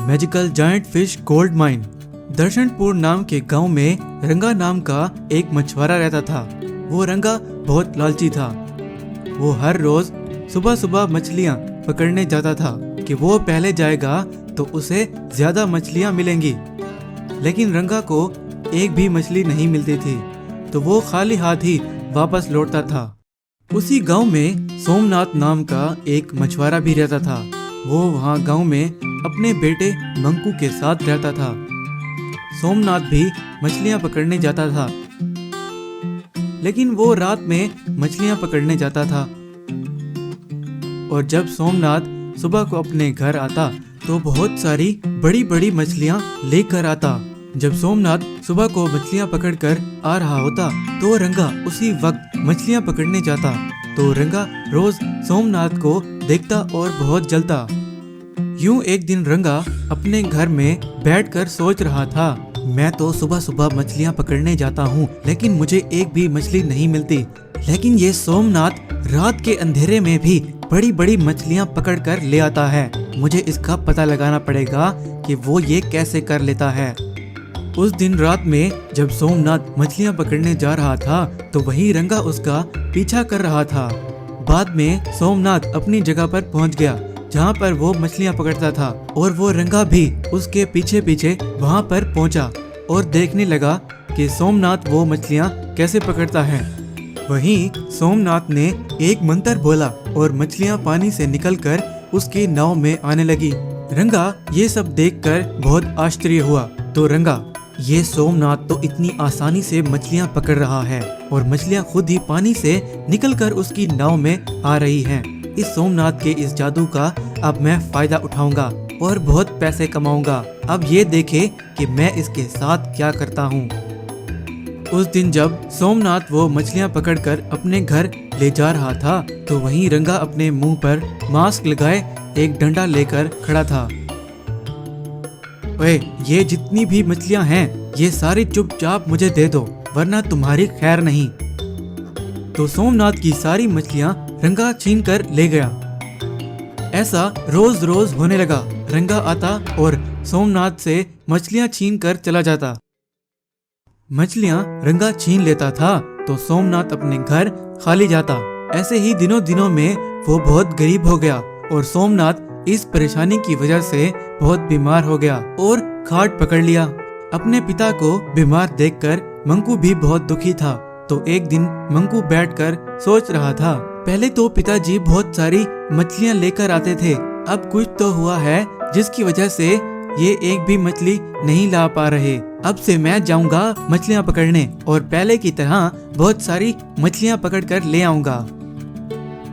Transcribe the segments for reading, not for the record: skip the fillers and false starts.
Magical giant fish gold mine. Darshanpur नाम के गांव में रंगा नाम का एक मछुआरा रहता था। वो रंगा बहुत लालची था। वो हर रोज सुबह सुबह मछलियां पकड़ने जाता था कि वो पहले जाएगा तो उसे ज्यादा मछलियां मिलेंगी। लेकिन रंगा को एक भी मछली नहीं मिलती थी तो वो खाली हाथ ही वापस लौटता था। उसी गांव में सोमनाथ नाम का एक मछुआरा भी रहता था। वो वहाँ गांव में अपने बेटे मंकू के साथ रहता था। सोमनाथ भी मछलियां पकड़ने जाता था, लेकिन वो रात में मछलियां पकड़ने जाता था। और जब सोमनाथ सुबह को अपने घर आता तो बहुत सारी बड़ी बड़ी मछलियां लेकर आता। जब सोमनाथ सुबह को मछलियां पकड़कर आ रहा होता तो रंगा उसी वक्त मछलियां पकड़ने जाता। तो रंगा रोज सोमनाथ को देखता और बहुत जलता। यूं एक दिन रंगा अपने घर में बैठकर सोच रहा था, मैं तो सुबह सुबह मछलियां पकड़ने जाता हूँ लेकिन मुझे एक भी मछली नहीं मिलती। लेकिन ये सोमनाथ रात के अंधेरे में भी बड़ी बड़ी मछलियां पकड़कर ले आता है। मुझे इसका पता लगाना पड़ेगा कि वो ये कैसे कर लेता है। उस दिन रात में जब सोमनाथ मछलियां पकड़ने जा रहा था तो वही रंगा उसका पीछा कर रहा था। बाद में सोमनाथ अपनी जगह पर पहुंच गया जहां पर वो मछलियां पकड़ता था और वो रंगा भी उसके पीछे पीछे वहां पर पहुंचा और देखने लगा कि सोमनाथ वो मछलियां कैसे पकड़ता है। वहीं सोमनाथ ने एक मंत्र बोला और मछलियां पानी से निकलकर उसकी नाव में आने लगी। रंगा ये सब देखकर बहुत आश्चर्य हुआ। तो रंगा, ये सोमनाथ तो इतनी आसानी से मछलियां पकड़ रहा है और मछलियां खुद ही पानी से निकलकर उसकी नाव में आ रही हैं। इस सोमनाथ के इस जादू का अब मैं फायदा उठाऊंगा और बहुत पैसे कमाऊंगा। अब ये देखे कि मैं इसके साथ क्या करता हूँ। उस दिन जब सोमनाथ वो मछलियां पकड़कर अपने घर ले जा रहा था तो वहीं रंगा अपने मुंह पर मास्क लगाए एक डंडा लेकर खड़ा था। ओए, ये जितनी भी मछलियां हैं ये सारी चुपचाप मुझे दे दो वरना तुम्हारी खैर नहीं। तो सोमनाथ की सारी मछलियां रंगा छीन कर ले गया। ऐसा रोज रोज होने लगा। रंगा आता और सोमनाथ से मछलियां छीन कर चला जाता। मछलियां रंगा छीन लेता था तो सोमनाथ अपने घर खाली जाता। ऐसे ही दिनों दिनों में वो बहुत गरीब हो गया और सोमनाथ इस परेशानी की वजह से बहुत बीमार हो गया और खाट पकड़ लिया। अपने पिता को बीमार देखकर मंकू भी बहुत दुखी था। तो एक दिन मंकू बैठकर सोच रहा था, पहले तो पिताजी बहुत सारी मछलियां लेकर आते थे, अब कुछ तो हुआ है जिसकी वजह से ये एक भी मछली नहीं ला पा रहे। अब से मैं जाऊंगा मछलियां पकड़ने और पहले की तरह बहुत सारी मछलियां पकड़कर ले आऊंगा।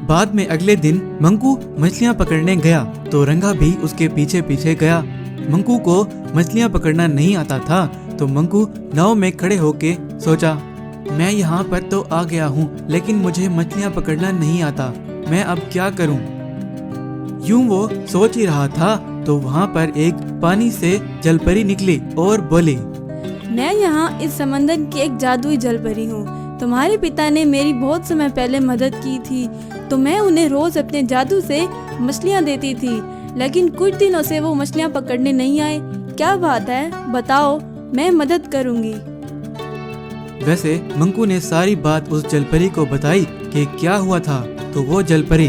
बाद में अगले दिन मंकू मछलियां पकड़ने गया तो रंगा भी उसके पीछे पीछे गया। मंकू को मछलियां पकड़ना नहीं आता था तो मंकू नाव में खड़े होके सोचा, मैं यहाँ पर तो आ गया हूँ लेकिन मुझे मछलियाँ पकड़ना नहीं आता, मैं अब क्या करूँ। यूं वो सोच ही रहा था तो वहाँ पर एक पानी से जलपरी निकली और बोली, मैं यहाँ इस समंदर की एक जादुई जलपरी हूँ। तुम्हारे पिता ने मेरी बहुत समय पहले मदद की थी तो मैं उन्हें रोज अपने जादू से मछलियाँ देती थी, लेकिन कुछ दिनों से वो मछलियाँ पकड़ने नहीं आए। क्या बात है, बताओ, मैं मदद करूँगी। वैसे मंकू ने सारी बात उस जलपरी को बताई कि क्या हुआ था। तो वो जलपरी,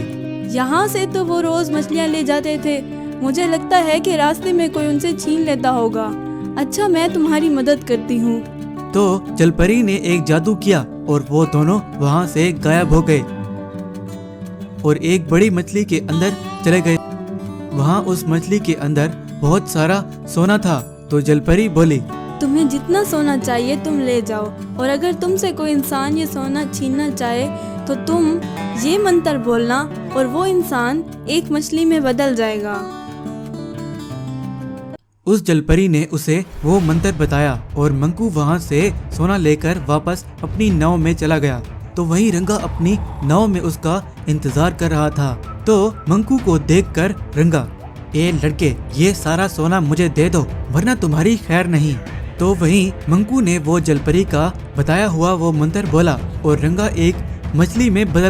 यहाँ से तो वो रोज मछलियाँ ले जाते थे, मुझे लगता है कि रास्ते में कोई उनसे छीन लेता होगा। अच्छा, मैं तुम्हारी मदद करती हूँ। तो जलपरी ने एक जादू किया और वो दोनों वहाँ से गायब हो गए और एक बड़ी मछली के अंदर चले गए। वहाँ उस मछली के अंदर बहुत सारा सोना था। तो जलपरी बोली, तुम्हें जितना सोना चाहिए तुम ले जाओ और अगर तुमसे कोई इंसान ये सोना छीनना चाहे तो तुम ये मंत्र बोलना और वो इंसान एक मछली में बदल जाएगा। उस जलपरी ने उसे वो मंत्र बताया और मंकू वहाँ से सोना लेकर वापस अपनी नाव में चला गया। तो वहीं रंगा अपनी नाव में उसका इंतजार कर रहा था। तो मंकू को देखकर रंगा, ए लड़के, ये सारा सोना मुझे दे दो वरना तुम्हारी खैर नहीं। तो वहीं मंकू ने वो जलपरी का बताया हुआ वो मंत्र बोला और रंगा एक मछली में बदल